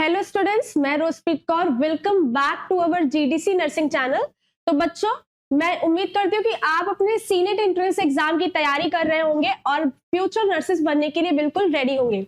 Hello students, मैं Rozpreet Kaur. Welcome back to our GDC nursing channel. तो बच्चों, मैं उम्मीद करती हूँ कि आप अपने सीनेट एंट्रेंस एग्जाम की तैयारी कर रहे होंगे और फ्यूचर नर्सेस बनने के लिए बिल्कुल रेडी होंगे।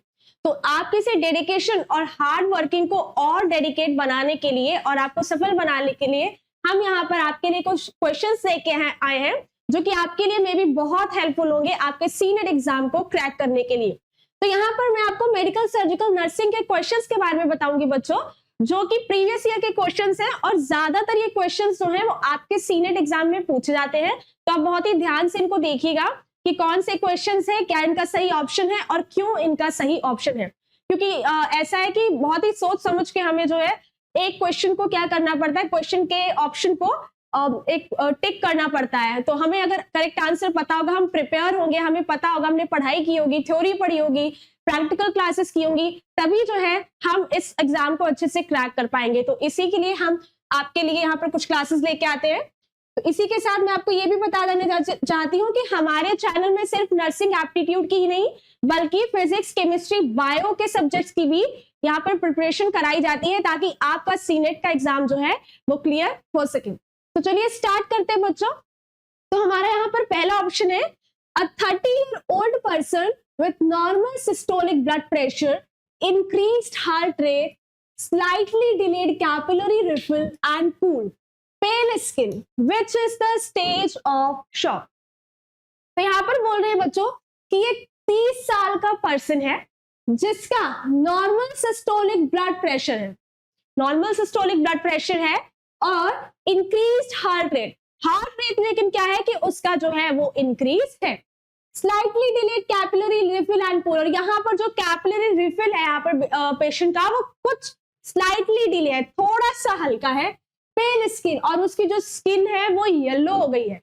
तो आपके से डेडिकेशन और हार्ड वर्किंग को और डेडिकेट बनाने के लिए और आपको सफल बनाने के लिए हम यहाँ पर आपके लिए कुछ क्वेश्चंस लेके आए हैं जो कि आपके लिए मे बी बहुत हेल्पफुल होंगे आपके सीनेट एग्जाम को क्रैक करने के लिए। तो यहाँ पर मैं आपको मेडिकल सर्जिकल नर्सिंग के क्वेश्चंस के बारे में बताऊंगी बच्चों, जो कि प्रीवियस ईयर के क्वेश्चंस हैं और ज्यादातर ये क्वेश्चंस जो हैं वो आपके सीनेट एग्जाम में पूछे जाते हैं। तो आप बहुत ही ध्यान से इनको देखिएगा कि कौन से क्वेश्चंस है, क्या इनका सही ऑप्शन है और क्यों इनका सही ऑप्शन है। क्योंकि ऐसा है कि बहुत ही सोच समझ के हमें जो है एक क्वेश्चन को क्या करना पड़ता है, क्वेश्चन के ऑप्शन को एक टिक करना पड़ता है। तो हमें अगर करेक्ट आंसर पता होगा, हम प्रिपेयर होंगे, हमें पता होगा, हमने पढ़ाई की होगी, थ्योरी पढ़ी होगी, प्रैक्टिकल क्लासेस की होंगी, तभी जो है हम इस एग्जाम को अच्छे से क्रैक कर पाएंगे। तो इसी के लिए हम आपके लिए यहाँ पर कुछ क्लासेस लेके आते हैं। तो इसी के साथ मैं आपको ये भी बता देना चाहती हूँ कि हमारे चैनल में सिर्फ नर्सिंग एप्टीट्यूड की ही नहीं बल्कि फिजिक्स, केमिस्ट्री, बायो के सब्जेक्ट्स की भी यहाँ पर प्रिपरेशन कराई जाती है ताकि आपका सीनेट का एग्जाम जो है वो क्लियर हो सके। तो चलिए स्टार्ट करते हैं बच्चों। तो हमारा यहाँ पर पहला ऑप्शन है, अ 30-year-old person with normal systolic blood pressure, increased heart rate, slightly delayed capillary refill and pool, pale skin, which is the stage of shock। तो यहाँ पर बोल रहे हैं बच्चों कि ये 30 साल का पर्सन है जिसका नॉर्मल सिस्टोलिक ब्लड प्रेशर है, नॉर्मल सिस्टोलिक ब्लड प्रेशर है और इंक्रीज्ड हार्ट रेट लेकिन क्या है कि उसका जो है वो इंक्रीज है। Slightly delayed capillary refill and pool, यहाँ पर जो कैपिलरी रिफिल है यहाँ पर पेशेंट का वो कुछ स्लाइटली डिले है, थोड़ा सा हल्का है। पेल स्किन, और उसकी जो स्किन है वो येलो हो गई है।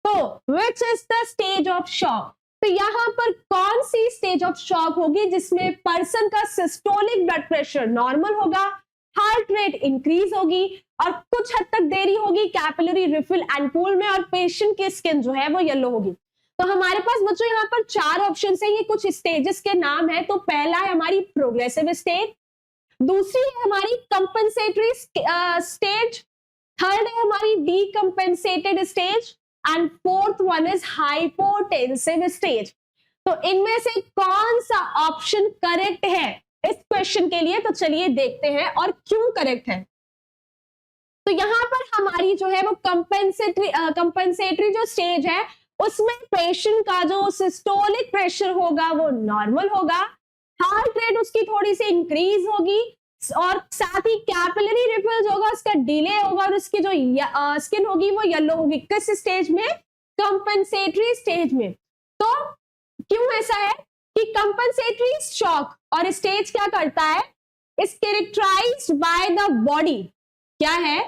तो which is the stage of shock, तो यहाँ पर कौन सी स्टेज ऑफ शॉक होगी जिसमें पर्सन का सिस्टोलिक ब्लड प्रेशर नॉर्मल होगा, हार्ट रेट इंक्रीज होगी और कुछ हद तक देरी होगी कैपिलरी रिफिल एंड पूल में और पेशेंट की स्किन जो है वो येलो होगी। तो हमारे पास बच्चों यहाँ पर 4 ऑप्शन है, ये कुछ स्टेजेस के नाम है। तो पहला है हमारी प्रोग्रेसिव स्टेज, दूसरी है हमारी कंपनसेटरी स्टेज, थर्ड है हमारी decompensated stage and fourth one is hypotensive stage. तो इनमें से कौन सा ऑप्शन करेक्ट है इस क्वेश्चन के लिए, तो चलिए देखते हैं और क्यों करेक्ट है। तो यहाँ पर हमारी जो है वो कंपेंसेटरी जो स्टेज है उसमें पेशेंट का जो सिस्टोलिक प्रेशर होगा वो नॉर्मल होगा, हार्ट रेट उसकी थोड़ी सी इंक्रीज होगी और साथ ही कैपिलरी रिफिल जो होगा उसका डिले होगा और उसकी जो स्किन होगी वो येलो होगी। किस स्टेज में? कंपेंसेटरी स्टेज में। तो क्यों ऐसा है कि कंपेंसेटरी शॉक और स्टेज क्या करता है, is characterised by the body. क्या है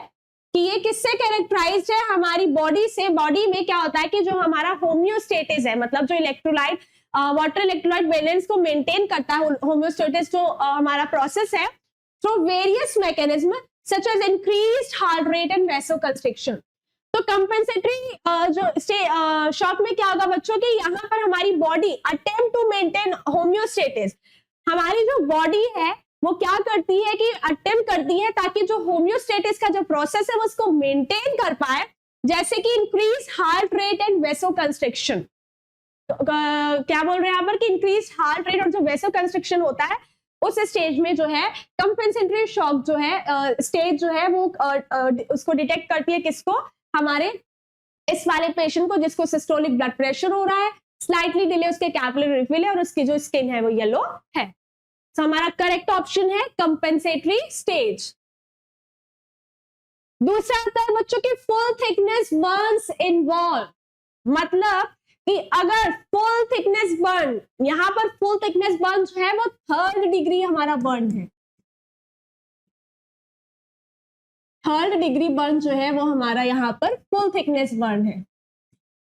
कि ये किससे कैरेक्टराइज्ड है, हमारी बॉडी से। बॉडी में क्या होता है कि जो हमारा होम्योस्टेटिस है, मतलब जो इलेक्ट्रोलाइट वाटर इलेक्ट्रोलाइट बैलेंस को मेंटेन करता है, होम्योस्टेटिस जो हमारा प्रोसेस है through various mechanism such as increased heart rate and vasoconstriction. तो कंपेंसेटरी जो शॉक में क्या होगा बच्चों कि यहाँ पर हमारी body attempt to maintain homeostasis, हमारी जो बॉडी है वो क्या करती है कि अटेम्प्ट करती है ताकि जो होम्योस्टेटिस का जो प्रोसेस है वो उसको मेंटेन कर पाए, जैसे कि increase heart rate and vasoconstriction. तो क्या बोल रहे हैं यहाँ पर कि इंक्रीज हार्ट रेट और जो वैसोकंस्ट्रिक्शन होता है उस स्टेज में जो है कंपेंसेटरी शॉक जो है स्टेज जो है वो उसको डिटेक्ट करती है, किसको? हमारे इस वाले पेशेंट को जिसको सिस्टोलिक ब्लड प्रेशर हो रहा है, स्लाइटली डिले उसके कैपिलरी रिफिल है और उसकी जो स्किन है वो येलो है। तो हमारा करेक्ट ऑप्शन है कंपेंसेटरी स्टेज। दूसरा आता है बच्चों की फुल थिकनेस बर्न्स इन्वॉल्व, मतलब कि अगर फुल थिकनेस बर्न, यहां पर फुल थिकनेस बर्न जो है वो 3rd डिग्री हमारा बर्न है, 3rd डिग्री बर्न जो है वो हमारा यहाँ पर फुल थिकनेस बर्न है।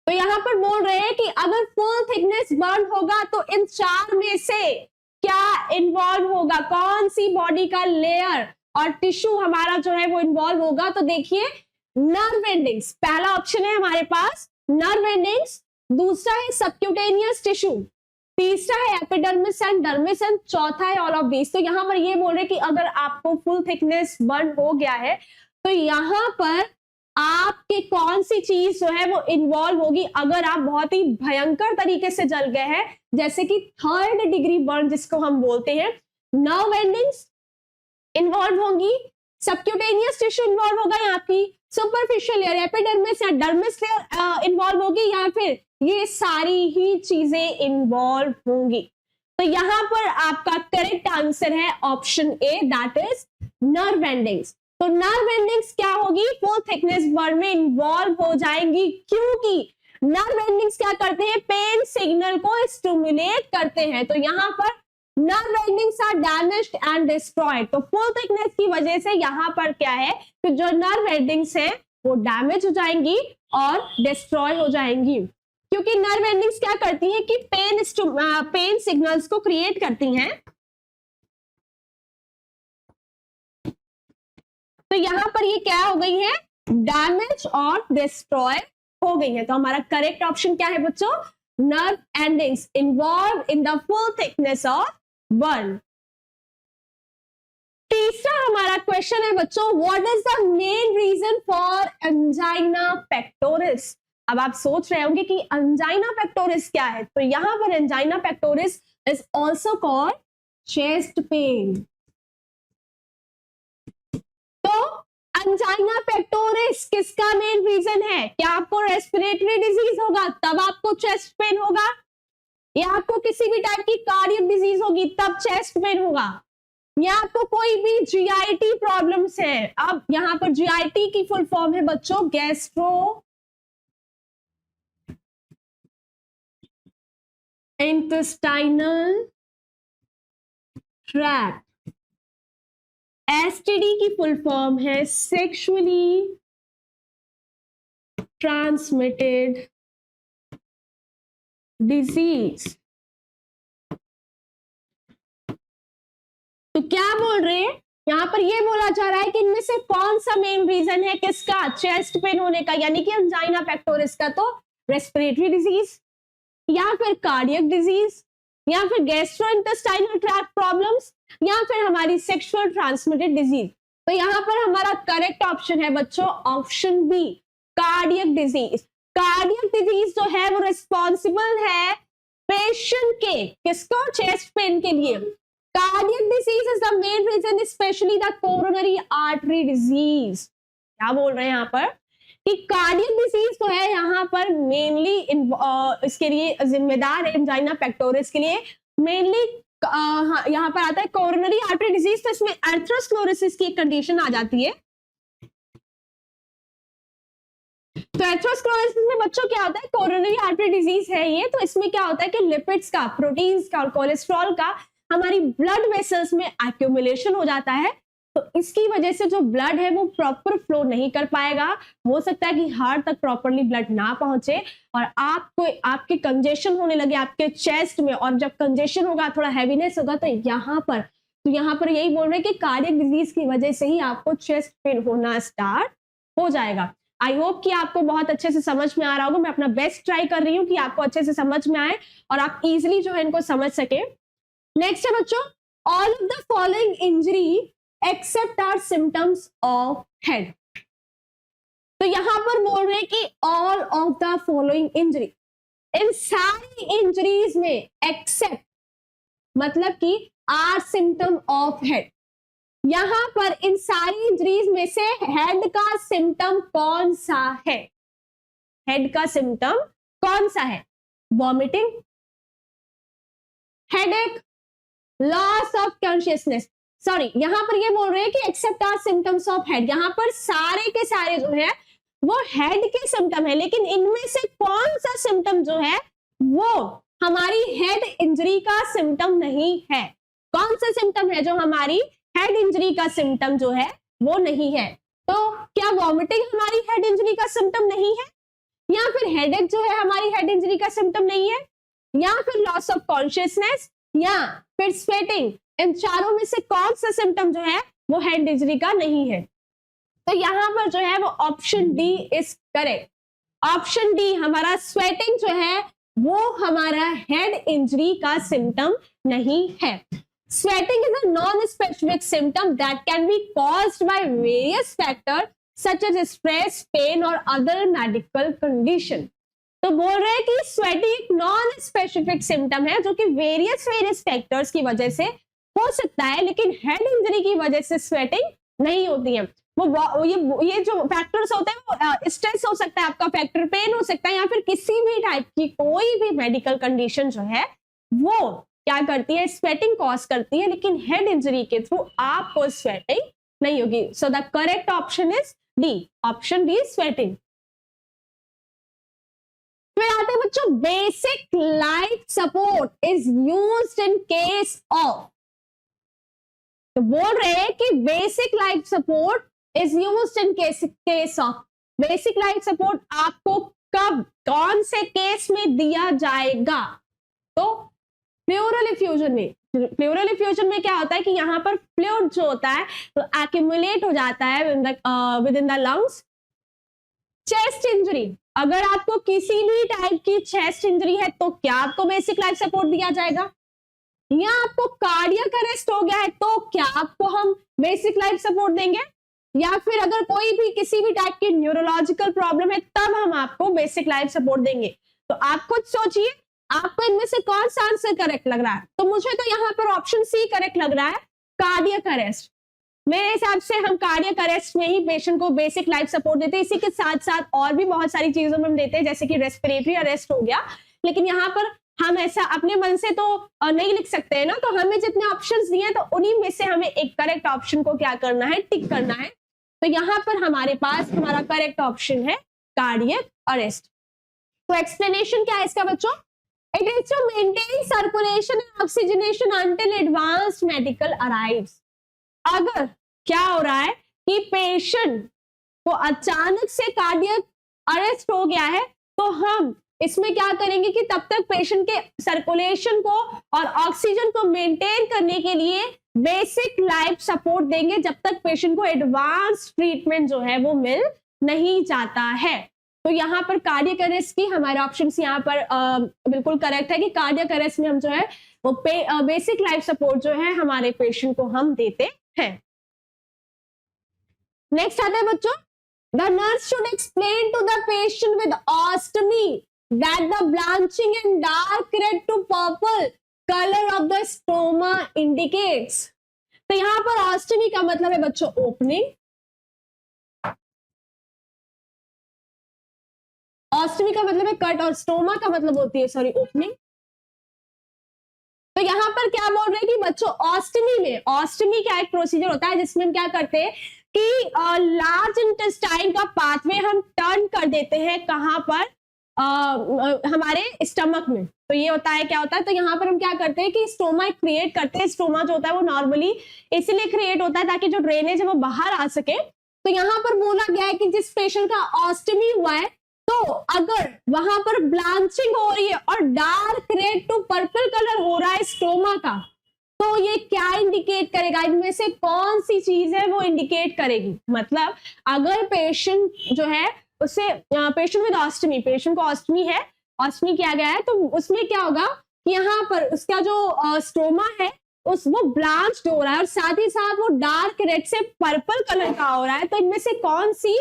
तो यहाँ पर बोल रहे हैं कि अगर फुल थिकनेस बर्न होगा तो इन 4 में से क्या इन्वॉल्व होगा, कौन सी बॉडी का लेयर और टिश्यू हमारा जो है वो इन्वॉल्व होगा। तो देखिए नर्व एंडिंग्स, पहला ऑप्शन है हमारे पास नर्व एंडिंग्स, दूसरा है सबक्यूटेनियस टिश्यू, तीसरा है एपिडर्मिस एंड डर्मिस एंड चौथा है ऑल ऑफ दीज। तो यहाँ पर ये बोल रहे कि अगर आपको फुल थिकनेस बर्न हो गया है तो यहाँ पर आपके कौन सी चीज जो है वो इन्वॉल्व होगी अगर आप बहुत ही भयंकर तरीके से जल गए हैं, जैसे कि 3rd डिग्री बर्न जिसको हम बोलते हैं। नर्व एंडिंग्स इन्वॉल्व होंगी, सबक्यूटेनियस टिश्यू इन्वॉल्व होगा, यहाँ की सुपरफिशियल लेयर एपिडर्मिस या डर्मिस लेयर इन्वॉल्व होगी, या फिर ये सारी ही चीजें इन्वॉल्व होंगी। तो यहाँ पर आपका करेक्ट आंसर है option A, that is nerve endings. तो नर्व एंडिंग्स क्या होगी, फुल थिकनेस बर्न में इन्वॉल्व हो जाएंगी, क्योंकि नर्व एंडिंग्स क्या करते हैं, पेन सिग्नल को स्टिमुलेट करते हैं। तो यहाँ पर nerve endings are damaged and destroyed. तो फुल थिकनेस की वजह से यहाँ पर क्या है कि जो नर्व एंडिंग्स है वो डैमेज हो जाएंगी और डिस्ट्रॉय हो जाएंगी, क्योंकि नर्व एंडिंग्स क्या करती हैं कि पेन सिग्नल्स को क्रिएट करती हैं। तो यहां पर ये क्या हो गई है, डैमेज और डिस्ट्रॉय हो गई है। तो हमारा करेक्ट ऑप्शन क्या है बच्चों, nerve endings involve in the full thickness of burn. तीसरा हमारा क्वेश्चन है बच्चों, what is the main reason for angina pectoris. अब आप सोच रहे होंगे कि एंजाइना पेक्टोरिस क्या है। तो यहां पर angina pectoris is also called chest pain. तो एंजाइना पेक्टोरिस किसका मेन रीजन है, क्या आपको रेस्पिरेटरी डिजीज होगा तब आपको चेस्ट पेन होगा, या आपको किसी भी टाइप की कार्डियक डिजीज होगी तब चेस्ट पेन होगा, या आपको कोई भी जीआईटी प्रॉब्लम्स है। अब यहां पर जीआईटी की फुल फॉर्म है बच्चों गैस्ट्रो इंटेस्टाइनल ट्रैक्ट। एसटीडी की फुल फॉर्म है सेक्सुअली ट्रांसमिटेड डिजीज। तो क्या बोल रहे हैं यहां पर, ये बोला जा रहा है कि इनमें से कौन सा मेन रीजन है किसका, चेस्ट पेन होने का, यानी कि एंजाइना पेक्टोरिस का। तो रेस्पिरेटरी डिजीज, या फिर कार्डियक डिजीज, या फिर गैस्ट्रोइंटेस्टाइनल ट्रैक्ट प्रॉब्लम्स, या फिर हमारी सेक्सुअल ट्रांसमिटेड डिजीज। तो यहां पर हमारा करेक्ट ऑप्शन है बच्चों option B, cardiac disease. Cardiac disease जो है वो रिस्पॉन्सिबल है पेशेंट के किसको, चेस्ट पेन के लिए। Cardiac disease is the main reason, specially the coronary artery disease. क्या बोल रहे हैं यहाँ पर कि कार्डियक डिजीज तो है यहाँ पर मेनली इसके लिए जिम्मेदार है एंजाइना पेक्टोरिस के लिए मेनली। यहाँ पर आता है कोरोनरी आर्टरी डिजीज, तो इसमें एर्थरोस्क्लेरोसिस की एक कंडीशन आ जाती है। तो एर्थरोस्क्लेरोसिस में बच्चों क्या होता है, कोरोनरी आर्टरी डिजीज है ये। तो इसमें क्या होता है कि लिपिड्स का, प्रोटीन्स का और कोलेस्ट्रॉल का हमारी ब्लड वेसल्स में एक्यूमुलेशन हो जाता है। तो इसकी वजह से जो ब्लड है वो प्रॉपर फ्लो नहीं कर पाएगा, हो सकता है कि हार्ट तक प्रॉपरली ब्लड ना पहुंचे और आपके कंजेशन होने लगे आपके चेस्ट में, और जब कंजेशन होगा थोड़ा हैवीनेस होगा तो यहाँ पर यही बोल रहे हैं कि कार्डियक डिजीज की वजह से ही आपको चेस्ट पेन होना स्टार्ट हो जाएगा। आई होप कि आपको बहुत अच्छे से समझ में आ रहा होगा। मैं अपना बेस्ट ट्राई कर रही हूँ कि आपको अच्छे से समझ में आए और आप इजिली जो है इनको समझ सके। नेक्स्ट है बच्चों, all of the following injury except are symptoms of head. तो यहां पर बोल रहे हैं कि all of the following injury, इन सारी इंजरीज में एक्सेप्ट मतलब कि आर सिम्टम ऑफ हेड। यहां पर इन सारी इंजरीज में से हेड का सिम्टम कौन सा है, हेड का सिम्टम कौन सा है, vomiting, headache, loss of consciousness. Sorry, यहां पर ये बोल रहे हैं कि except are symptoms of head. यहां पर सारे के सारे जो है वो हेड के सिम्टम है, लेकिन इनमें से कौन सा सिम्टम जो है वो हमारी हेड इंजरी का सिम्टम नहीं है। कौन सा सिम्टम है जो हमारी हेड इंजरी का सिम्टम जो है वो नहीं है। तो क्या वॉमिटिंग हमारी हेड इंजरी का सिम्टम नहीं है, या फिर हेडेक जो है हमारी हेड इंजरी का सिम्टम नहीं है, या फिर लॉस ऑफ कॉन्शियसनेस, या फिर स्वेटिंग। इन चारों में से कौन सा सिम्टम जो है वो हेड इंजरी का नहीं है। तो यहां पर जो है वो option D is correct. Option D हमारा स्वेटिंग जो है वो हमारा हेड इंजरी का सिम्टम नहीं है। Sweating is a non specific symptom that can be caused by various factor such as stress, pain और अदर मेडिकल कंडीशन। तो बोल रहे हैं कि स्वेटिंग एक नॉन स्पेसिफिक सिम्टम है जो कि वेरियस फैक्टर्स की वजह से हो सकता है, लेकिन हेड इंजरी की वजह से स्वेटिंग नहीं होती है। वो ये जो फैक्टर्स होते हैं वो स्ट्रेस हो सकता है, आपका फैक्टर पेन हो सकता है, या फिर किसी भी टाइप की कोई भी मेडिकल कंडीशन जो है वो क्या करती है, स्वेटिंग कॉज करती है, लेकिन हेड इंजरी के थ्रू आपको स्वेटिंग नहीं होगी। So the correct option is D, option D sweating. फिर आते हैं बच्चों, basic life support is used in case of. तो बोल रहे हैं कि basic life support is used in case of. Basic life support आपको कब, कौन से केस में दिया जाएगा? तो प्लूरल इफ्यूजन में। प्लूरल इफ्यूजन में क्या होता है कि यहाँ पर फ्लूइड जो होता है तो एक्यूमुलेट हो जाता है with in the lungs. Chest injury, अगर आपको किसी भी टाइप की चेस्ट इंजरी है तो क्या आपको बेसिक लाइफ सपोर्ट दिया जाएगा? या आपको कार्डियक अरेस्ट हो गया है तो क्या आपको हम बेसिक लाइफ सपोर्ट देंगे? या फिर अगर कोई भी किसी भी टाइप की न्यूरोलॉजिकल प्रॉब्लम है तब हम आपको बेसिक लाइफ सपोर्ट देंगे। तो आप खुद सोचिए आपको इनमें से कौन सा आंसर करेक्ट लग रहा है? तो मुझे तो यहाँ पर ऑप्शन सी करेक्ट लग रहा है, कार्डियक अरेस्ट। मेरे हिसाब से हम कार्डियक अरेस्ट में ही पेशेंट को बेसिक लाइफ सपोर्ट देते हैं। इसी के साथ साथ और भी बहुत सारी चीजों में हम देते हैं, जैसे कि रेस्पिरेटरी अरेस्ट हो गया, लेकिन यहाँ पर हम ऐसा अपने मन से तो नहीं लिख सकते हैं ना, तो हमें जितने ऑप्शंस दिए हैं तो उन्हीं में से हमें एक करेक्ट ऑप्शन को क्या करना है, टिक करना है। तो यहाँ पर हमारे पास हमारा करेक्ट ऑप्शन है कार्डियक अरेस्ट। तो एक्सप्लेनेशन क्या है इसका बच्चों? It is to maintain circulation and oxygenation until advanced medical arrives. अगर क्या हो रहा है कि पेशेंट को अचानक से कार्डियक अरेस्ट हो गया है तो हम इसमें क्या करेंगे कि तब तक पेशेंट के सर्कुलेशन को और ऑक्सीजन को मेंटेन करने के लिए बेसिक लाइफ सपोर्ट देंगे जब तक पेशेंट को एडवांस ट्रीटमेंट जो है वो मिल नहीं जाता है। तो यहाँ पर कार्डियक अरेस्ट की हमारे ऑप्शन यहाँ पर बिल्कुल करेक्ट है कि कार्डियक अरेस्ट में हम जो है वो बेसिक लाइफ सपोर्ट जो है हमारे पेशेंट को हम देते हैं। नेक्स्ट आता है बच्चों, the nurse should explain to the patient with ostomy that the blanching and dark red to purple color of the stoma indicates। तो यहां पर ऑस्टमी का मतलब है बच्चों ओपनिंग, ऑस्टमी का मतलब है कट और स्टोमा का मतलब होती है सॉरी ओपनिंग। तो यहां पर क्या बोल रहे हैं कि बच्चों ऑस्टमी में, ऑस्टमी क्या एक प्रोसीजर होता है जिसमें हम क्या करते हैं कि लार्ज इंटेस्टाइन का पाथवे हम टर्न कर देते हैं कहां पर, हमारे स्टमक में। तो ये होता है क्या होता है, तो यहाँ पर हम क्या करते हैं कि स्टोमा क्रिएट करते हैं। स्टोमा जो होता है वो नॉर्मली इसलिए क्रिएट होता है ताकि जो ड्रेनेज है वो बाहर आ सके। तो यहाँ पर बोला गया है कि जिस पेशेंट का ऑस्टमी हुआ है तो अगर वहां पर ब्लांचिंग हो रही है और dark red to purple colour हो रहा है स्टोमा का, तो ये क्या इंडिकेट करेगा? इनमें से कौन सी चीज है वो इंडिकेट करेगी? मतलब अगर पेशेंट जो है उससे पेशेंट विद ऑस्टमी, पेशेंट को ऑस्टमी है, ऑस्टमी किया गया है, तो उसमें क्या होगा कि यहाँ पर उसका जो स्टोमा है वो ब्लांच्ड हो रहा है और साथ ही साथ वो डार्क रेड से पर्पल कलर का हो रहा है। तो इनमें से कौन सी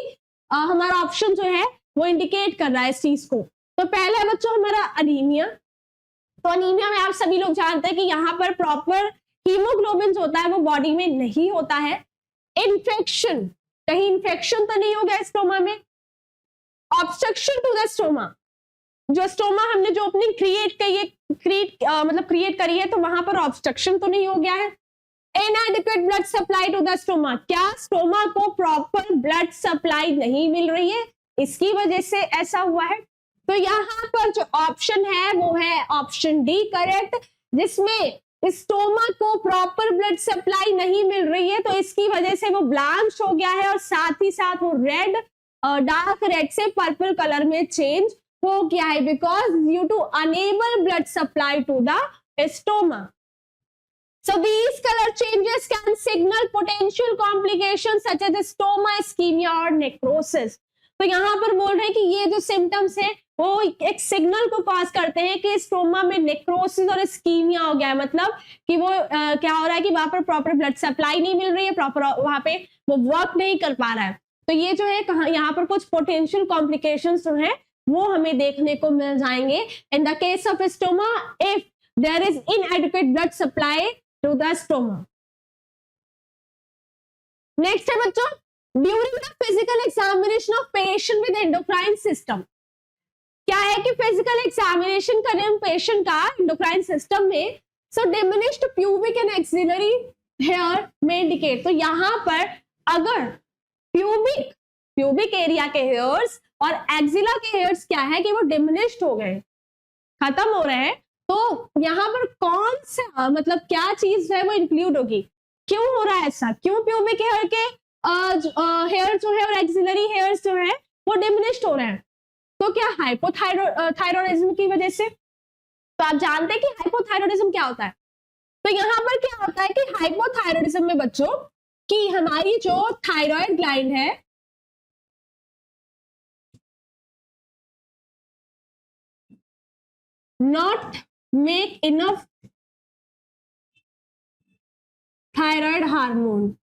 हमारा ऑप्शन जो है वो इंडिकेट कर रहा है इस चीज को? तो पहला है बच्चों हमारा अनीमिया। तो अनीमिया में आप सभी लोग जानते हैं कि यहाँ पर प्रॉपर हीमोग्लोबिन जो होता है वो बॉडी में नहीं होता है। इन्फेक्शन, कहीं इन्फेक्शन तो नहीं हो गया स्टोमा में? ऑब्स्ट्रक्शन टू द स्टोमा, जो स्टोमा हमने जो ओपनिंग क्रिएट करी है तो वहां पर ऑब्स्ट्रक्शन तो नहीं हो गया है। Inadequate blood supply to the stoma, क्या स्टोमा को प्रॉपर ब्लड सप्लाई नहीं मिल रही है, इसकी वजह से ऐसा हुआ है। तो यहाँ पर जो ऑप्शन है वो है ऑप्शन डी करेक्ट, जिसमें स्टोमा को प्रॉपर ब्लड सप्लाई नहीं मिल रही है तो इसकी वजह से वो ब्लांच हो गया है और साथ ही साथ वो रेड, डार्क रेड से पर्पल कलर में चेंज हो गया है, because due to unable blood supply to the stoma. So these color changes can signal potential complications such as stoma, ischemia और necrosis। तो यहाँ पर बोल रहे हैं कि ये जो सिम्टम्स है वो एक सिग्नल को पास करते हैं कि स्टोमा में नेक्रोसिस और स्कीमिया हो गया है, मतलब कि वो क्या हो रहा है कि वहां पर प्रॉपर ब्लड सप्लाई नहीं मिल रही है, प्रॉपर वहां पे वो वर्क नहीं कर पा रहा है। तो ये जो है कहाँ यहाँ पर कुछ पोटेंशियल कॉम्प्लिकेशंस जो है वो हमें देखने को मिल जाएंगे in the case of stoma if there is inadequate blood supply to the stoma. Next है बच्चों, during the physical examination of patient with endocrine system, क्या है कि फिजिकल एग्जामिनेशन करें हम पेशेंट का एंडोक्राइन सिस्टम में, so diminished pubic and axillary hair में इंडिकेट। तो यहाँ पर अगर प्यूबिक एरिया के हेयर्स और एक्सिला के हेयर्स क्या है कि वो डिमिनिश्ड हो गए, खत्म हो रहे हैं, तो यहाँ पर कौन सा मतलब क्या चीज है वो इंक्लूड होगी, क्यों हो रहा है ऐसा, क्यों प्यूबिक हेयर के हेयर जो है और एक्सिलरी हेयर्स जो है वो डिमिनिश्ड हो रहे हैं, तो क्या हाइपोथायरॉयडिज्म की वजह से। तो आप जानते हैं कि हाइपोथायरॉयडिज्म क्या होता है। तो यहाँ पर क्या होता है कि हाइपोथायरॉयडिज्म में बच्चों कि हमारी जो थायराइड ग्लैंड है not make enough thyroid hormone.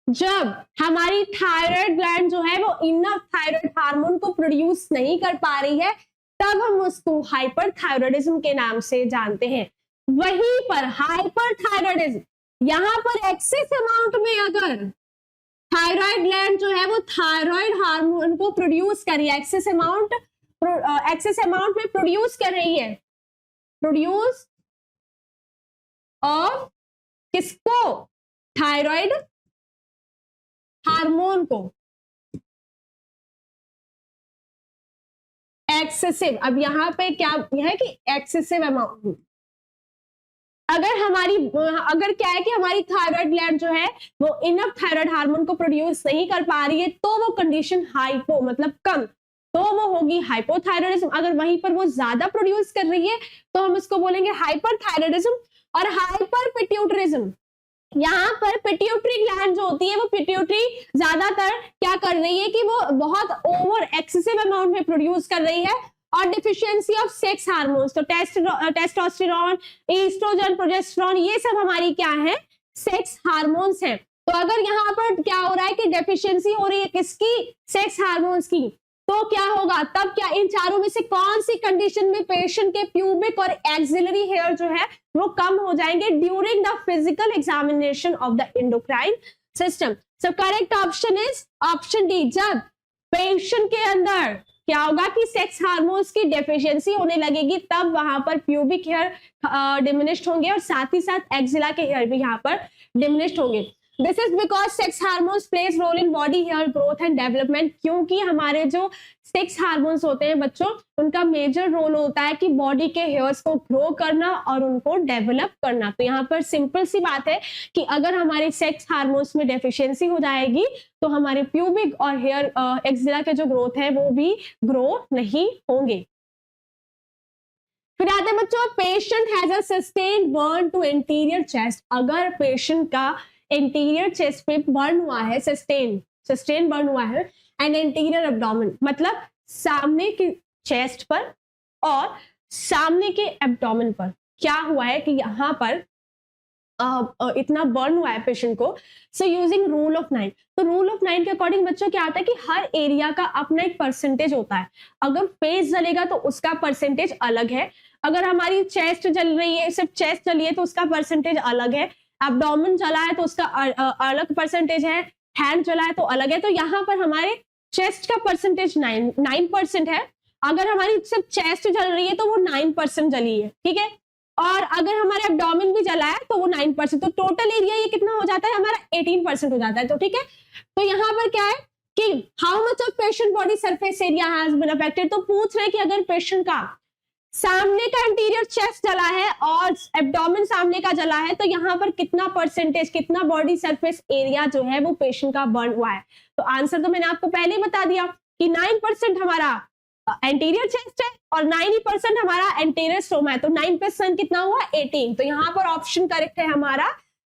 जब हमारी थायराइड ग्लैंड जो है वो इनफ थायराइड हार्मोन को प्रोड्यूस नहीं कर पा रही है, तब हम उसको हाइपरथायरॉयडिज्म के नाम से जानते हैं। वहीं पर हाइपरथायरॉयडिज्म, यहां पर एक्सेस अमाउंट में अगर थायराइड ग्लैंड जो है वो थायराइड हार्मोन को प्रोड्यूस कर रही है, एक्सेस अमाउंट में प्रोड्यूस कर रही है, प्रोड्यूस और किसको, थायराइड हार्मोन को, एक्सेसिव। अब यहां पे क्या है कि एक्सेसिव अमाउंट, अगर क्या है कि हमारी थायराइड ग्लैंड जो है वो इनफ थायराइड हार्मोन को प्रोड्यूस नहीं कर पा रही है, तो वो कंडीशन हाइपो मतलब कम, तो वो होगी हाइपोथायरॉयडिज्म। अगर वहीं पर वो ज्यादा प्रोड्यूस कर रही है तो हम इसको बोलेंगे हाइपरथायरॉयडिज्म। और हाइपरपिट्यूटरिज्म, यहाँ पर पिट्यूटरी ग्लैंड जो होती है वो पिट्यूटरी ज्यादातर क्या कर रही है कि वो बहुत ओवर एक्सेसिव अमाउंट में प्रोड्यूस कर रही है, और डिफिशियंसी ऑफ सेक्स हार्मोन्स, तो टेस्टोस्टेरोन, ईस्ट्रोजन, प्रोजेस्टेरोन, ये सब हमारी क्या है, सेक्स हार्मोन्स हैं। तो अगर यहाँ पर क्या हो रहा है कि डेफिशिएंसी हो रही है किसकी, सेक्स हार्मोन्स की, तो क्या होगा, तब क्या इन चारों में से कौन सी कंडीशन में पेशेंट के प्यूबिक और एक्सिलरी हेयर जो है वो कम हो जाएंगे during the physical examination of the endocrine system. So correct option is option D, जब पेशेंट के अंदर क्या होगा कि सेक्स हार्मोन्स की डेफिशिएंसी होने लगेगी, तब वहां पर प्यूबिक हेयर डिमिनिश्ड होंगे और साथ ही साथ एक्सिला के हेयर भी यहाँ पर डिमिनिश्ड होंगे। This is because sex hormones plays role in body hair growth and development, क्योंकि हमारे जो सेक्स हार्मोन्स होते हैं बच्चों, उनका मेजर रोल होता है कि बॉडी के हेयर्स को ग्रो करना और उनको डेवलप करना। तो यहाँ पर सिंपल सी बात है कि अगर हमारे सेक्स हार्मोन्स में डेफिशिएंसी हो जाएगी तो हमारे प्यूबिक और हेयर एक्सिला के जो ग्रोथ है वो भी ग्रो नहीं होंगे। फिर आते हैं बच्चों, patient has a sustained burn to interior chest. अगर पेशेंट का इंटीरियर चेस्ट पे बर्न हुआ है, सस्टेन बर्न हुआ है, एंड इंटीरियर एब्डोमेन मतलब सामने की चेस्ट पर और सामने के एब्डोमेन पर क्या हुआ है कि यहाँ पर इतना बर्न हुआ है पेशेंट को, सो यूजिंग रूल ऑफ 9। तो रूल ऑफ 9 के अकॉर्डिंग बच्चों क्या आता है कि हर एरिया का अपना एक परसेंटेज होता है। अगर फेस जलेगा तो उसका परसेंटेज अलग है, अगर हमारी चेस्ट जल रही है, सिर्फ चेस्ट जली है तो उसका परसेंटेज अलग है, एब्डोमेन जला है तो उसका अलग परसेंटेज है, हैंड जला है तो अलग है। तो यहाँ पर हमारे चेस्ट का परसेंटेज 9% है। अगर हमारी सिर्फ चेस्ट जल रही है तो वो 9% जली है, ठीक है। और अगर हमारा एब्डोमेन भी जला है तो वो 9%, तो टोटल एरिया ये कितना हो जाता है हमारा 18% हो जाता है। तो ठीक है, तो यहाँ पर क्या है कि how much of patient body surface area has been affected. तो पूछ रहे कि अगर पेशेंट का सामने का इंटीरियर चेस्ट जला है और एब्डोमेन सामने का जला है, तो यहाँ पर कितना परसेंटेज, कितना बॉडी सरफेस एरिया जो है वो पेशेंट का बर्न हुआ है। तो आंसर तो मैंने आपको पहले ही बता दिया कि 9% हमारा एंटीरियर चेस्ट है और 90% हमारा एंटीरियर स्टोमा है। तो 9% कितना हुआ, 18। तो यहाँ पर ऑप्शन करेक्ट है हमारा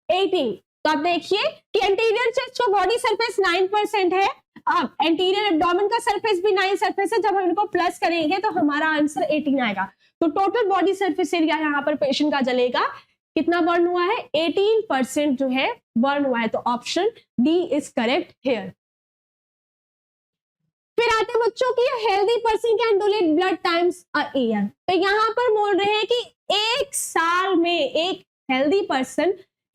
18। तो आप देखिए कि एंटीरियर चेस्ट का बॉडी सरफेस 9% है, अब एंटीरियर एब्डोमेन का सरफेस भी 9 सरफेस है, जब हम इनको प्लस करेंगे तो हमारा आंसर 18 आएगा। तो टोटल बॉडी सरफेस एरिया यहाँ पर पेशेंट का चलेगा, कितना बर्न हुआ है, 18% जो है बर्न हुआ है। तो option D is correct here. फिर आते हैं बच्चों की healthy person can donate blood times a year. तो यहाँ पर बोल रहे हैं कि एक साल में एक हेल्दी पर्सन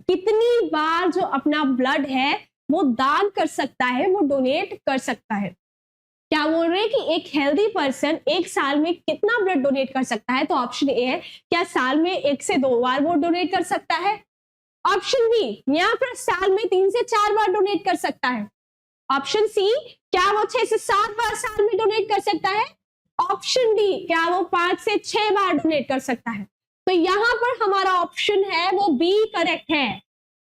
कितनी बार जो अपना ब्लड है वो दान कर सकता है, वो डोनेट कर सकता है। क्या बोल रहे हैं कि एक हेल्दी पर्सन एक साल में कितना ब्लड डोनेट कर सकता है। तो ऑप्शन ए है, क्या साल में 1 से 2 बार वो डोनेट कर सकता है। ऑप्शन बी, या फिर साल में 3 से 4 बार डोनेट कर सकता है। ऑप्शन सी, क्या वो 6 से 7 बार साल में डोनेट कर सकता है। ऑप्शन डी, क्या वो 5 से 6 बार डोनेट कर सकता है। तो यहां पर हमारा ऑप्शन है वो बी करेक्ट है।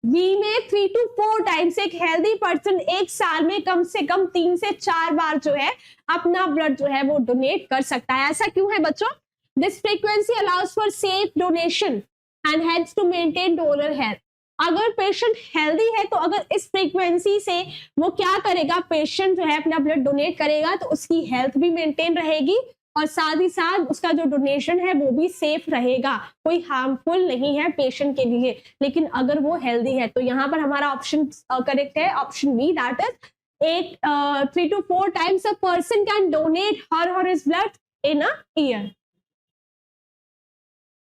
बी में 3 to 4 टाइम्स एक हेल्दी पर्सन एक साल में कम से कम 3 से 4 बार जो है अपना ब्लड जो है वो डोनेट कर सकता है। ऐसा क्यों है बच्चों? This frequency allows for safe donation and helps to maintain donor health. अगर पेशेंट हेल्दी है तो अगर इस फ्रीक्वेंसी से वो क्या करेगा, पेशेंट जो है अपना ब्लड डोनेट करेगा तो उसकी हेल्थ भी मेंटेन रहेगी और साथ ही साथ उसका जो डोनेशन है वो भी सेफ रहेगा, कोई हार्मफुल नहीं है पेशेंट के लिए। लेकिन अगर वो हेल्दी है तो यहाँ पर हमारा ऑप्शन करेक्ट है, option B, that is 3 to 4 times a person can donate her और his blood in a year.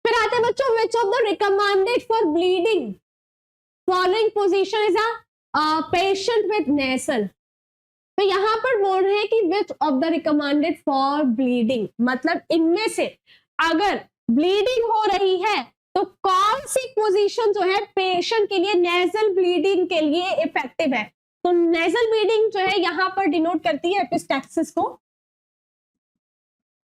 फिर आते हैं बच्चों, which of the recommended for bleeding following position is a patient with nasal. तो यहां पर बोल रहे हैं कि which of the recommended for bleeding, मतलब इनमें से अगर ब्लीडिंग हो रही है तो कौन सी पोजीशन जो है पेशेंट के लिए नेजल ब्लीडिंग के लिए इफेक्टिव है। तो नेजल ब्लीडिंग जो है यहां पर डिनोट करती है एपिस्टैक्सिस को,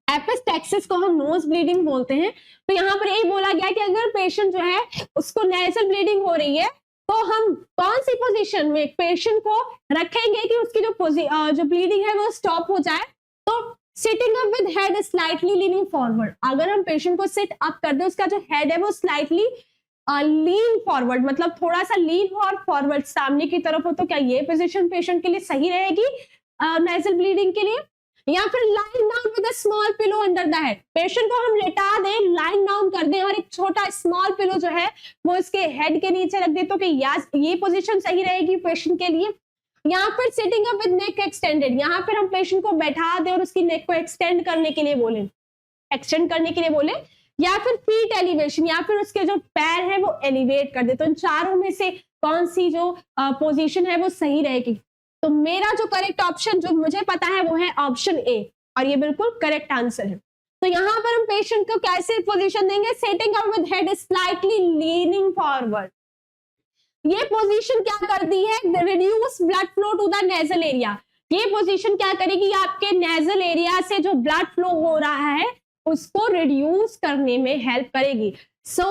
एपिस्टैक्सिस को हम नोज ब्लीडिंग बोलते हैं। तो यहाँ पर यही बोला गया कि अगर पेशेंट जो है उसको नेजल ब्लीडिंग हो रही है तो हम कौन सी पोजीशन में पेशेंट को रखेंगे कि उसकी जो ब्लीडिंग है वो स्टॉप हो जाए। तो sitting up with head slightly leaning forward, अगर हम पेशेंट को सिट अप कर दे, उसका जो हेड है वो स्लाइटली लीन फॉरवर्ड, मतलब थोड़ा सा लीन और फॉरवर्ड सामने की तरफ हो, तो क्या ये पोजीशन पेशेंट के लिए सही रहेगी नेजल ब्लीडिंग के लिए। या फिर line down with a small pillow under the head, patient को हम लेटा दें, लाइन डाउन कर दें और एक छोटा स्मॉल पिलो जो है वो इसके हेड के नीचे रख दे, तो कि ये पोजीशन सही रहेगी पेशेंट के लिए। यहाँ पर sitting up with neck extended, यहाँ पर हम पेशेंट को बैठा दें और उसकी नेक को एक्सटेंड करने के लिए बोले, या फिर फीट एलिवेशन, या फिर उसके जो पैर है वो एलिवेट कर दे। तो इन चारों में से कौन सी जो पोजीशन है वो सही रहेगी। तो मेरा जो करेक्ट ऑप्शन जो मुझे पता है वो है ऑप्शन ए, और ये बिल्कुल करेक्ट आंसर है। तो यहाँ पर हम पेशेंट को कैसे पोजीशन देंगे, setting up with head slightly leaning forward. ये पोजीशन क्या करती है, reduce blood flow to the nasal area. ये पोजीशन क्या करेगी, आपके नेजल एरिया से जो ब्लड फ्लो हो रहा है उसको रिड्यूस करने में हेल्प करेगी। सो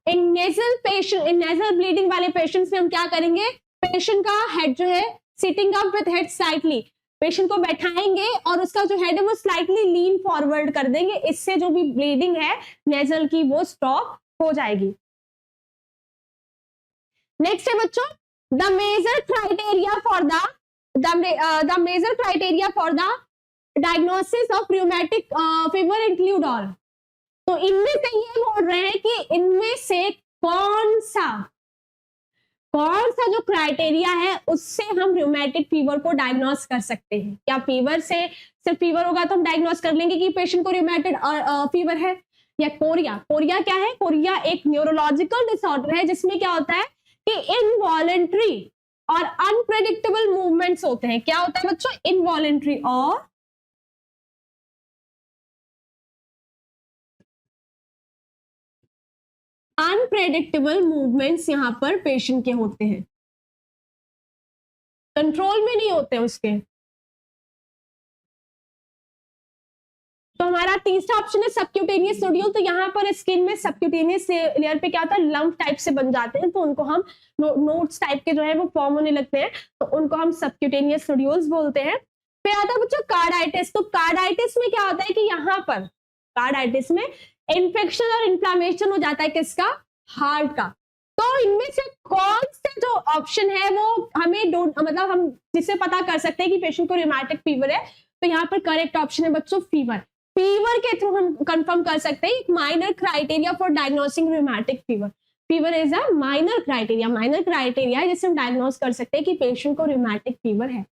इन नेजल ब्लीडिंग वाले पेशेंट्स में हम क्या करेंगे, पेशेंट का हेड जो है sitting up with head slightly, patient को बैठाएंगे और उसका जो हेड है वो स्लाइटली लीन फॉरवर्ड कर देंगे, इससे जो भी ब्लीडिंग है नेजल की वो स्टॉप हो जाएगी। नेक्स्ट है बच्चों, the major criteria for the diagnosis of rheumatic fever include all. तो इनमें से ये बोल रहे हैं कि इनमें से कौन सा जो क्राइटेरिया है उससे हम रूमेटिक फीवर को डायग्नोस कर सकते हैं। क्या फीवर से सिर्फ फीवर होगा तो हम डायग्नोस कर लेंगे कि पेशेंट को रूमेटिक फीवर है, या कोरिया क्या है, कोरिया एक न्यूरोलॉजिकल डिसऑर्डर है जिसमें क्या होता है कि इनवॉलेंट्री और अनप्रेडिक्टेबल मूवमेंट्स होते हैं। क्या होता है बच्चों, इनवॉलेंट्री और अनप्रेडिक्टेबल मूवमेंट्स यहां पर पेशेंट के होते हैं, कंट्रोल में नहीं होते उसके। तो हमारा तीसरा ऑप्शन है सबक्यूटेनियस नोड्यूल। तो यहाँ पर स्किन में सबक्यूटेनियस लेयर पे क्या होता है, लंप टाइप से बन जाते हैं, तो उनको हम नोट्स टाइप के जो है वो फॉर्म होने लगते हैं, तो उनको हम सबक्यूटेनियस नोड्यूल्स बोलते हैं। फिर आता है बच्चों कार्डाइटिस। तो कार्डाइटिस में क्या होता है कि यहाँ पर कार्डाइटिस में इन्फेक्शन और इन्फ्लामेशन हो जाता है, किसका, हार्ट का। तो इनमें से कौन सा जो ऑप्शन है वो हमें मतलब हम जिससे पता कर सकते हैं कि पेशेंट को रूमेटिक फीवर है, तो यहाँ पर करेक्ट ऑप्शन है बच्चों फीवर। फीवर के थ्रू हम कंफर्म कर सकते हैं, एक minor criteria for diagnosing rheumatic fever. Fever is a minor criteria है जिससे हम डायग्नोस कर सकते हैं कि पेशेंट को रूमेटिक फीवर है।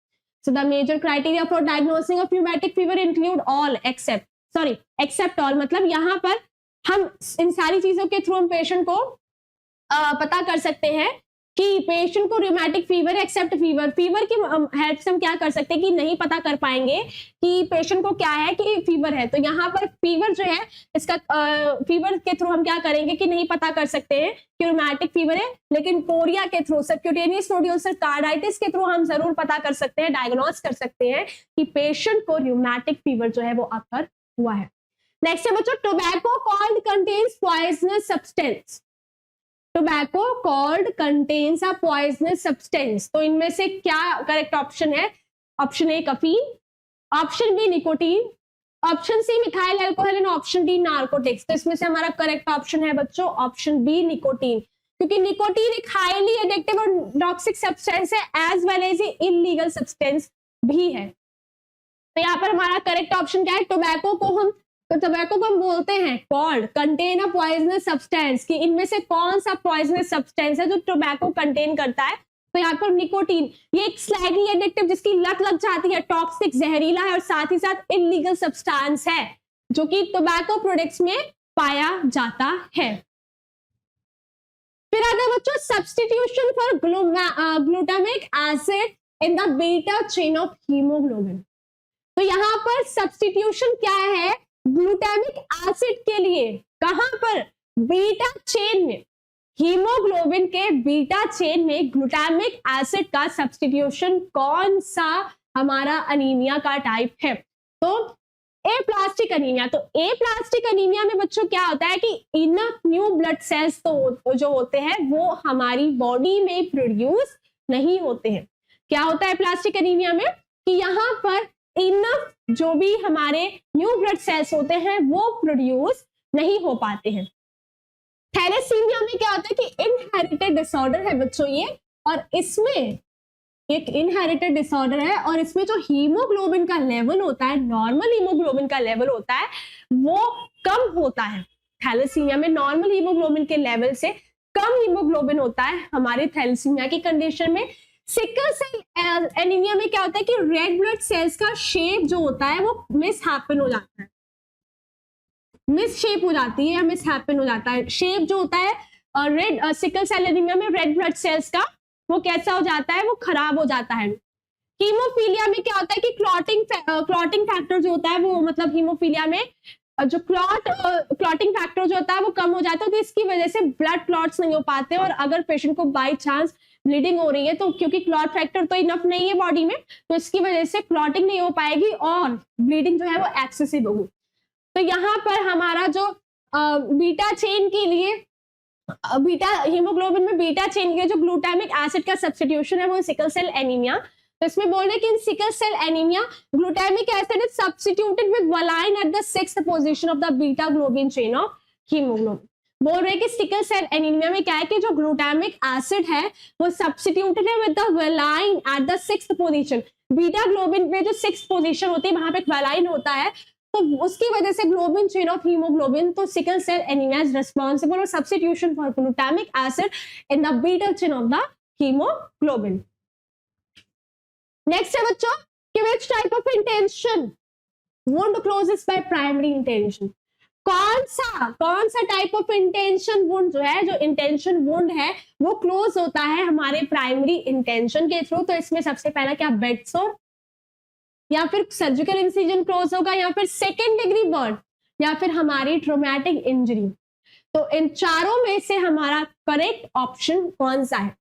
So the major criteria for diagnosing of rheumatic fever include all except all, मतलब यहाँ पर हम इन सारी चीजों के थ्रू हम पेशेंट को पता कर सकते हैं कि पेशेंट को रूमेटिक फीवर एक्सेप्ट फीवर की हेल्प से हम क्या कर सकते हैं कि नहीं पता कर पाएंगे कि पेशेंट को क्या है कि फीवर है। तो यहाँ पर फीवर जो है इसका फीवर के थ्रू हम क्या करेंगे कि नहीं पता कर सकते हैं कि रूमेटिक फीवर है, लेकिन कोरिया के थ्रू सबक्यूटेनियस नोडुलर कार्डाइटिस के थ्रू हम जरूर पता कर सकते हैं, डायग्नोस कर सकते हैं कि पेशेंट को रूमेटिक फीवर जो है वो अकर हुआ है। नेक्स्ट है बच्चों tobacco called contains poisonous substance. Tobacco called contains a poisonous substance. तो इनमें से क्या करेक्ट ऑप्शन है? Option A caffeine, option B nicotine, option C methyl alcohol and option D narcotics. तो इसमें से हमारा करेक्ट ऑप्शन है बच्चों ऑप्शन बी निकोटीन, क्योंकि निकोटीन एक हाईली एडिक्टिव और टॉक्सिक सब्सटेंस है as well as illegal substance भी है। तो यहाँ पर हमारा करेक्ट ऑप्शन क्या है? टोबैको को हम बोलते हैं called contain a poisonous substance, कि इनमें से कौन सा पॉइजनस सब्सटेंस है जो टोबैको कंटेन करता है। तो यहाँ पर निकोटीन ये एक स्लाइटली एडिक्टिव जिसकी लत लग जाती है, टॉक्सिक जहरीला है और साथ ही साथ इलीगल सब्सटेंस है जो कि टोबैको प्रोडक्ट्स में पाया जाता है। फिर आता है बच्चों substitution for glutamic acid in the beta chain of haemoglobin. तो यहाँ पर सब्स्टिट्यूशन क्या है ग्लूटामिक एसिड के लिए? कहां पर? बीटा चेन में, हीमोग्लोबिन के बीटा चेन में ग्लूटामिक एसिड का सब्स्टिट्यूशन कौन सा हमारा अनीमिया का टाइप है? तो ए प्लास्टिक अनीमिया। तो ए प्लास्टिक अनीमिया में बच्चों क्या होता है कि इनफ न्यू ब्लड सेल्स तो जो होते हैं वो हमारी बॉडी में प्रोड्यूस नहीं होते हैं। क्या होता है प्लास्टिक अनीमिया में कि यहाँ पर इनफ जो भी हमारे न्यू ब्लड सेल्स होते हैं वो प्रोड्यूस नहीं हो पाते हैं। थैलेसीमिया में क्या होता है कि इनहेरिटेड डिसऑर्डर है बच्चों ये, और इसमें एक इनहेरिटेड डिसऑर्डर है और इसमें जो हीमोग्लोबिन का लेवल होता है, नॉर्मल हीमोग्लोबिन का लेवल होता है वो कम होता है। थैलेसीमिया में नॉर्मल हीमोग्लोबिन के लेवल से कम हीमोग्लोबिन होता है हमारे थैलेसीमिया की कंडीशन में। सिकल सेल एनीमिया में क्या होता है कि रेड ब्लड सेल्स का शेप जो होता है वो मिसहैपन हो जाता है, मिस शेप हो जाती है या मिसहैपन हो जाता है। शेप जो होता है रेड सिकल सेल एनीमिया में रेड ब्लड सेल्स का वो कैसा हो जाता है? वो खराब हो जाता है। हीमोफीलिया में क्या होता है कि क्लॉटिंग फैक्टर जो होता है वो मतलब हीमोफीलिया में जो क्लॉटिंग फैक्टर जो होता है वो कम हो जाता है, तो इसकी वजह से ब्लड क्लॉट्स नहीं हो पाते। और अगर पेशेंट को बाई चांस ब्लीडिंग हो रही है तो क्योंकि क्लॉट फैक्टर तो इनफ नहीं है बॉडी में, तो इसकी वजह से क्लॉटिंग नहीं हो पाएगी और ब्लीडिंग जो है वो एक्सेसिव होगी। तो यहाँ पर हमारा जो बीटा चेन के लिए बीटा हीमोग्लोबिन में बीटा चेन के लिए जो ग्लूटामिक एसिड का सब्स्टिट्यूशन है वो सिकल सेल एनीमिया। तो इसमें बोल रहे हैं कि in sickle cell anaemia glutamic acid is substituted with valine at the 6th position of the beta globin chain of haemoglobin. बोल रहे हैं कि सिकल सेल एनीमिया में क्या है कि जो ग्लूटामिक एसिड है वो सब्स्टिट्यूटेड है with the valine at the 6th position. Beta globin पे जो 6th पोजीशन होती है वहां पे वालाइन होता है, तो उसकी वजह से ग्लोबिन चेन ऑफ हीमोग्लोबिन, तो sickle cell anaemia is responsible for substitution for glutamic acid in the beta chain of the haemoglobin. Next है बच्चों कि which type of intention wound closes by primary intention। कौन सा type of intention wound जो है, जो intention wound है वो क्लोज होता है हमारे प्राइमरी इंटेंशन के थ्रू। तो इसमें सबसे पहला क्या बेड सोर या फिर सर्जिकल इंसिजन क्लोज होगा या फिर सेकेंड डिग्री बर्न या फिर हमारी ट्रोमैटिक इंजरी। तो इन चारों में से हमारा करेक्ट ऑप्शन कौन सा है?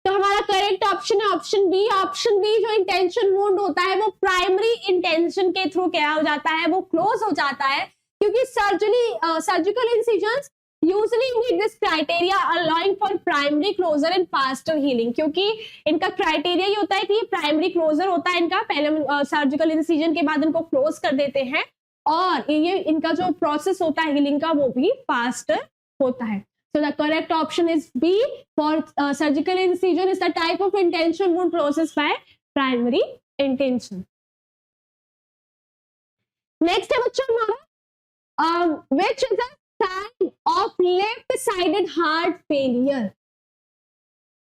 तो हमारा करेक्ट ऑप्शन है ऑप्शन बी। ऑप्शन बी जो इंटेंशन वुंड होता है वो प्राइमरी इंटेंशन के थ्रू क्या हो जाता है, वो क्लोज हो जाता है, क्योंकि surgical incisions usually meet this criteria allowing for primary closure and faster healing. क्योंकि इनका क्राइटेरिया ये होता है कि प्राइमरी क्लोजर होता है इनका, पहले सर्जिकल इंसिजन के बाद इनको क्लोज कर देते हैं और ये इनका जो प्रोसेस होता है हीलिंग का वो भी फास्टर होता है। So the correct option is B. For surgical incision is the type of intentional wound processed by primary intention. Next है बच्चों हमारा which is a sign of left-sided heart failure.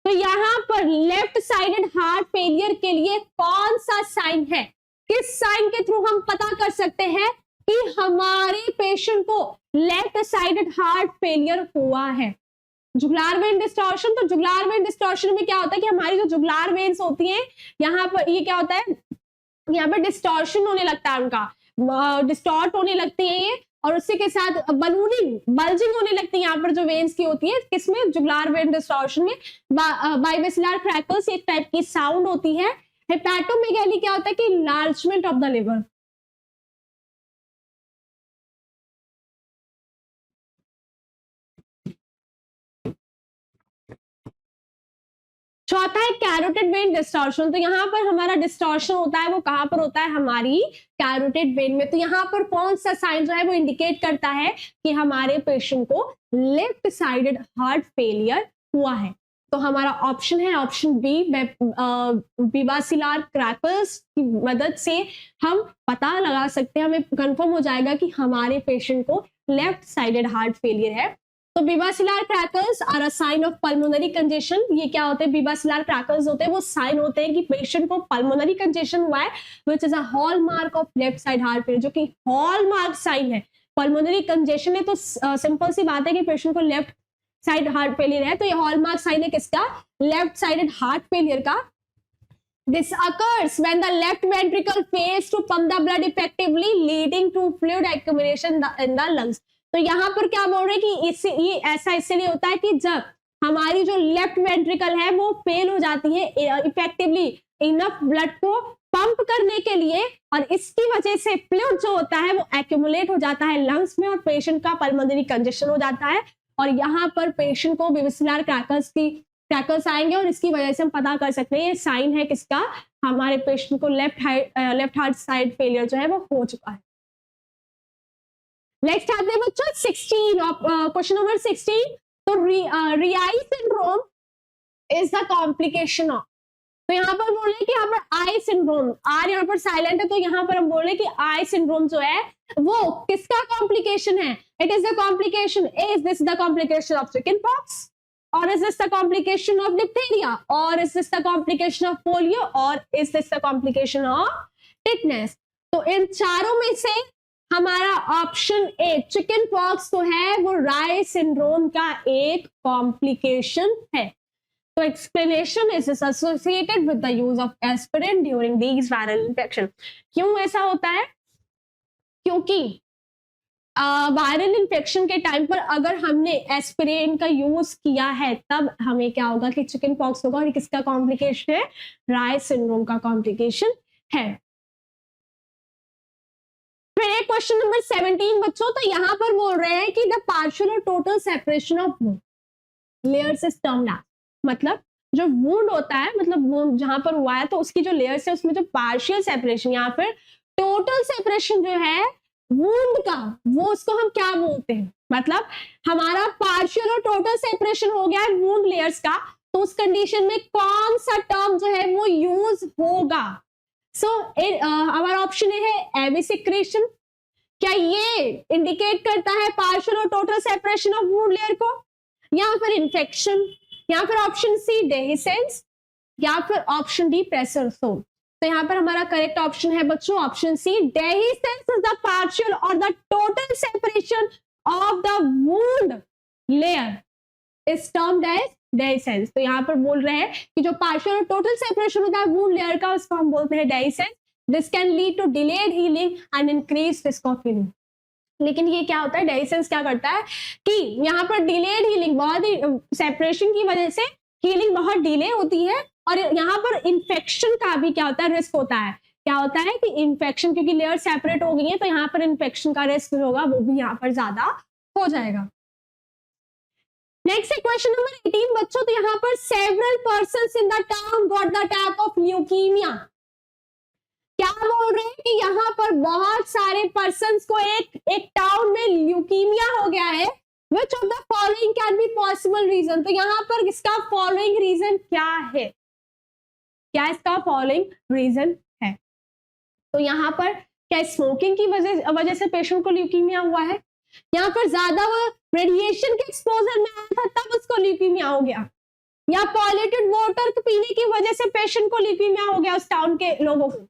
तो यहाँ पर लेफ्ट साइडेड हार्ट फेलियर के लिए कौन सा साइन है, किस साइन के थ्रू हम पता कर सकते हैं कि हमारे पेशेंट को लेफ्ट साइडेड हार्ट फेलियर हुआ है? जुगुलार वेन डिस्टॉर्शन। तो जुगुलार वेन डिस्टॉर्शन में क्या होता है कि हमारी जो जुगुलार वेन्स होती हैं यहाँ पर ये क्या होता है, यहाँ पर डिस्टॉर्शन होने लगता है, उनका डिस्टॉर्ट होने लगती है ये, और उसी के साथ बलूनिंग बल्जिंग होने लगती है यहाँ पर जो वेन्स की होती है, किसमें, जुगुलार वेन डिस्टॉर्शन में। बाइवेसिलर क्रैकल्स एक टाइप की साउंड होती है। हेपेटोमेगाली क्या होता है कि इनलार्जमेंट ऑफ द लिवर। चौथा है कैरोटिड वेन डिस्टॉर्शन। तो यहाँ पर हमारा डिस्टॉर्शन होता है वो कहाँ पर होता है, हमारी कैरोटिड वेन में। तो यहाँ पर कौन सा साइन जो है वो इंडिकेट करता है कि हमारे पेशेंट को लेफ्ट साइडेड हार्ट फेलियर हुआ है? तो हमारा ऑप्शन है ऑप्शन बी, विवासिलर क्रैकल्स की मदद से हम पता लगा सकते हैं, हमें कंफर्म हो जाएगा कि हमारे पेशेंट को लेफ्ट साइडेड हार्ट फेलियर है। तो bibasilar crackles are a sign of pulmonary congestion. ये क्या होते हैं, विवासिलर क्रैकल्स होते हैं वो साइन होते हैं कि पेशेंट को पल्मोनरी कंजेशन हुआ है, which is a hallmark of left side heart failure, जो कि हॉलमार्क साइन है। पल्मोनरी कंजेशन है तो सिंपल सी बात है कि पेशेंट को लेफ्ट साइड हार्ट फेलियर है, तो ये हॉलमार्क साइन है किसका, लेफ्ट साइडेड हार्ट फेलियर का। This occurs when the left ventricle fails to pump the blood effectively, leading to fluid accumulation in the lungs. तो यहाँ पर क्या बोल रहे हैं कि इससे ये ऐसा इसलिए होता है कि जब हमारी जो लेफ्ट वेंट्रिकल है वो फेल हो जाती है इफेक्टिवली इनफ ब्लड को पंप करने के लिए, और इसकी वजह से फ्लूइड जो होता है वो एक्यूमुलेट हो जाता है लंग्स में और पेशेंट का पल्मोनरी कंजेशन हो जाता है। और यहाँ पर पेशेंट को विवासिलर क्रैकल्स आएंगे और इसकी वजह से हम पता कर सकते हैं ये साइन है किसका, हमारे पेशेंट को लेफ्ट हार्ट साइड फेलियर जो है वो हो चुका है। नेक्स्ट आते हैं बच्चों 16, क्वेश्चन नंबर 16। तो Reye syndrome is the complication of. तो यहाँ पर बोल रहे हैं कि यहाँ पर आई सिंड्रोम, आर यहाँ पर साइलेंट है, तो यहाँ पर हम बोल रहे हैं कि आई सिंड्रोम जो है वो किसका कॉम्प्लिकेशन है? It is the complication, is this the complication of chicken pox, or is this the complication of diphtheria, or is this the complication of polio, or is this the complication of tetanus? तो इन चारों में से हमारा option A chicken pox तो है वो राय syndrome का एक कॉम्प्लिकेशन है। तो explanation is associated with the use of aspirin during these viral infection. क्यों ऐसा होता है? क्योंकि वायरल इन्फेक्शन के टाइम पर अगर हमने एस्पिरिन का यूज किया है तब हमें क्या होगा कि चिकन पॉक्स होगा, और किसका कॉम्प्लिकेशन है? राय सिंड्रोम का कॉम्प्लिकेशन है। फिर एक क्वेश्चन नंबर 17 बच्चों। तो यहाँ पर बोल रहे हैं कि द पार्शियल और total separation of layers is termed as, मतलब जो वुंड होता है, मतलब वुंड जहां पर हुआ है तो उसकी जो लेयर्स है उसमें जो पार्शियल सेपरेशन या फिर टोटल सेपरेशन जो है वुंड का, वो उसको हम क्या बोलते हैं? मतलब हमारा पार्शियल और टोटल सेपरेशन हो गया है वुंड लेयर्स का, तो उस कंडीशन में कौन सा टर्म जो है वो यूज होगा? सो हमारा ऑप्शन है एवी सिक्रेशन। क्या ये इंडिकेट करता है पार्शियल और total separation of wound layer को, या फिर इन्फेक्शन, या फिर ऑप्शन सी डेहिसेंस, या फिर ऑप्शन डी प्रेशर सोन? तो यहाँ पर हमारा करेक्ट ऑप्शन है बच्चों option C, dehiscence is the partial और the total separation of the wound layer is termed as dehiscence. तो यहाँ पर बोल रहे हैं कि जो पार्शियल और टोटल सेपरेशन होता है वुंड लेयर का उसको हम बोलते हैं dehiscence. This can lead to delayed healing and increase risk of healing. लेकिन ये क्या होता है, डेहिसेंस क्या करता है कि यहाँ पर डिलेड हीलिंग, बहुत ही सेपरेशन की वजह से हीलिंग बहुत डिले होती है, और यहाँ पर इन्फेक्शन का भी क्या होता है, रिस्क होता है। क्या होता है कि इन्फेक्शन, क्योंकि लेयर सेपरेट हो गई है तो यहाँ पर इन्फेक्शन का रिस्क होगा वो भी यहाँ पर ज्यादा हो जाएगा। नेक्स्ट क्वेश्चन नंबर 18 बच्चों। तो यहाँ पर several persons in the town got the attack of leukaemia. क्या बोल रहे हैं कि यहाँ पर बहुत सारे पर्सन्स को एक टाउन में ल्यूकीमिया हो गया है, Which of the following can be possible reason? तो यहाँ पर इसका फॉलोइंग रीजन क्या है? क्या इसका फॉलोइंग रीजन है? तो यहाँ पर क्या स्मोकिंग की वजह से पेशेंट को ल्यूकीमिया हुआ है? यहाँ पर ज्यादा वो रेडिएशन के एक्सपोजर में आया था तब उसको ल्यूकीमिया हो गया, या पॉल्यूटेड वाटर पीने की वजह से पेशेंट को ल्यूकीमिया हो गया उस टाउन के लोगों को,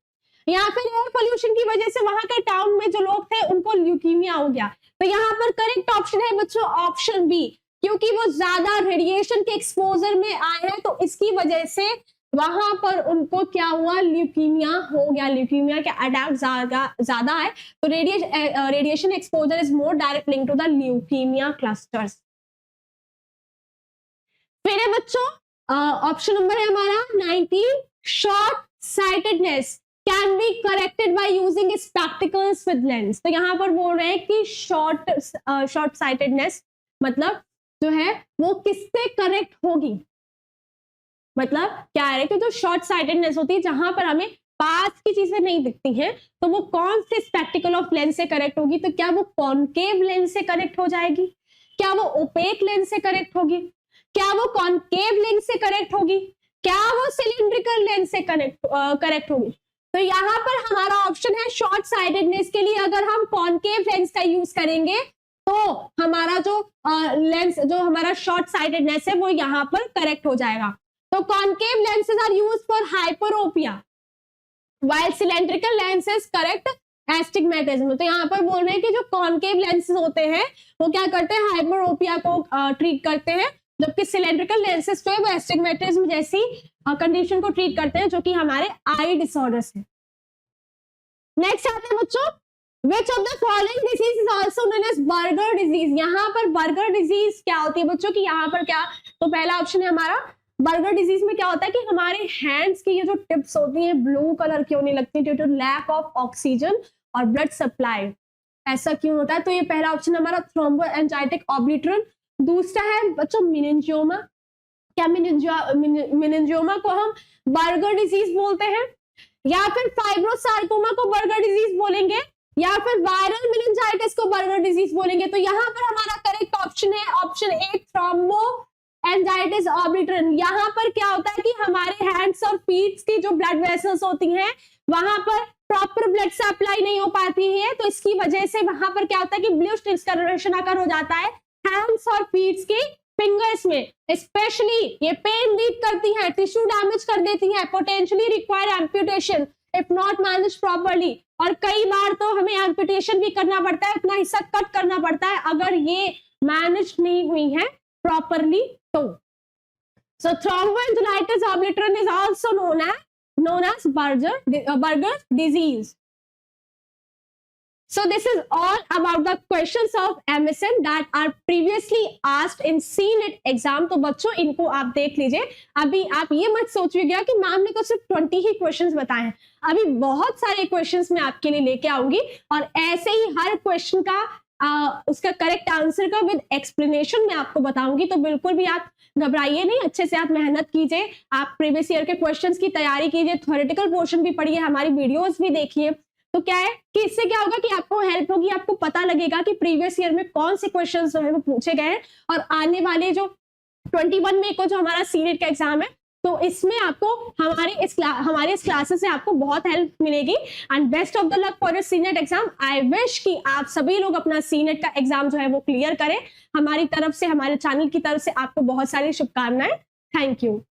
या फिर एयर पोल्यूशन की वजह से वहां के टाउन में जो लोग थे उनको ल्यूकीमिया हो गया? तो यहाँ पर करेक्ट ऑप्शन है बच्चों ऑप्शन बी, क्योंकि वो ज्यादा रेडिएशन के एक्सपोजर में आए हैं तो इसकी वजह से वहां पर उनको क्या हुआ, ल्यूकीमिया हो गया, ल्यूकीमिया के अटैक ज्यादा है, तो radiation exposure is more direct link to the leukaemia clusters. फिर है बच्चों ऑप्शन नंबर है हमारा 19, short sightedness can be corrected by using spectacles with lens. तो यहाँ पर बोल रहे हैं कि शॉर्ट साइटेडनेस मतलब जो है वो किससे करेक्ट होगी, मतलब क्या है कि जो शॉर्ट साइटेडनेस होती है जहां पर हमें पास की चीजें नहीं दिखती हैं तो वो कौन से स्पेक्टिकल ऑफ लेंस से करेक्ट होगी? तो क्या वो कॉनकेव लेंस से करेक्ट हो जाएगी, क्या वो ओपेक लेंस से करेक्ट होगी, क्या वो कॉनकेव लेंस से करेक्ट होगी, क्या वो सिलिंड्रिकल लेंस से करेक्ट होगी? तो यहाँ पर हमारा ऑप्शन है शॉर्ट साइटेडनेस के लिए अगर हम कॉनकेव लेंस का यूज करेंगे तो हमारा जो लेंस जो हमारा शॉर्ट साइटेडनेस है वो यहाँ पर करेक्ट हो जाएगा। तो concave lenses are used for hyperopia while cylindrical lenses correct astigmatism. तो यहाँ पर बोल रहे हैं कि जो कॉनकेव लेंसेज होते हैं वो क्या करते हैं, हाइपरोपिया को ट्रीट करते हैं, जबकि सिलेंड्रिकल लेंसेज जो है वो एस्टिग्मेटिज्म जैसी कंडीशन को ट्रीट करते हैं जो कि हमारे आई डिसऑर्डर्स है। नेक्स्ट आते हैं बच्चों, which of the following disease is also known as burger disease. यहाँ पर बर्गर डिजीज क्या होती है बच्चों की, यहाँ पर क्या, तो पहला ऑप्शन है हमारा बर्गर डिजीज में क्या होता है कि हमारे हैंड्स की ये जो टिप्स होती हैं ब्लू कलर क्यों नहीं लगती, due to lack of oxygen और ब्लड सप्लाई, ऐसा क्यों होता है? तो ये पहला ऑप्शन हमारा थ्रोम्बोएंजाइटिक ऑब्लिटरन। दूसरा है बच्चों मेनिंजियोमा। क्या मेनिंजियोमा को हम बर्गर डिजीज बोलते हैं, या फिर फाइब्रोसार्कोमा को बर्गर डिजीज बोलेंगे, या फिर वायरल मेनिंजाइटिस को बर्गर डिजीज बोलेंगे? तो यहाँ पर हमारा करेक्ट ऑप्शन है ऑप्शन ए थ्रोम्बोएंजाइटिस ऑब्लिटरन। यहाँ पर क्या होता है कि हमारे हैंड्स और फीट की जो ब्लड वेसल्स होती हैं वहां पर प्रॉपर ब्लड सप्लाई नहीं हो पाती है, तो इसकी वजह से वहां पर क्या होता है कि ब्लूइश डिस्कलरेशन आकर हो जाता है हैंड्स और फीट की फिंगर्स में। स्पेशली ये पेन लीड करती है, टिश्यू डैमेज कर देती है, potentially require amputation if not manage properly, और कई बार तो हमें एम्पुटेशन भी करना पड़ता है, अपना हिस्सा कट करना पड़ता है अगर ये मैनेज नहीं हुई है प्रॉपरली तो। So thromboangiitis obliterans is also known as Buerger disease. So this is all about the questions of MSN that are previously asked in CNET exam. तो बच्चों इनको आप देख लीजिए। अभी आप ये मत सोचिएगा कि मैम ने तो सिर्फ 20 ही क्वेश्चंस बताए हैं, अभी बहुत सारे क्वेश्चंस मैं आपके लिए लेके आऊंगी और ऐसे ही हर क्वेश्चन का उसका करेक्ट आंसर का विद एक्सप्लेनेशन मैं आपको बताऊंगी। तो बिल्कुल भी आप घबराइए नहीं, अच्छे से आप मेहनत कीजिए, आप प्रीवियस ईयर के क्वेश्चंस की तैयारी कीजिए, थ्योरेटिकल पोर्शन भी पढ़िए, हमारी वीडियोस भी देखिए। तो क्या है कि इससे क्या होगा कि आपको हेल्प होगी, आपको पता लगेगा कि प्रीवियस ईयर में कौन से क्वेश्चंस जो है वो पूछे गए हैं, और आने वाले जो 21 मई को जो हमारा सीनेट का एग्जाम है तो इसमें आपको हमारे इस क्लासेस से आपको बहुत हेल्प मिलेगी। And best of the luck for your senate exam. I wish कि आप सभी लोग अपना सीनेट का एग्जाम जो है वो क्लियर करें। हमारी तरफ से, हमारे चैनल की तरफ से आपको बहुत सारी शुभकामनाएं। Thank you.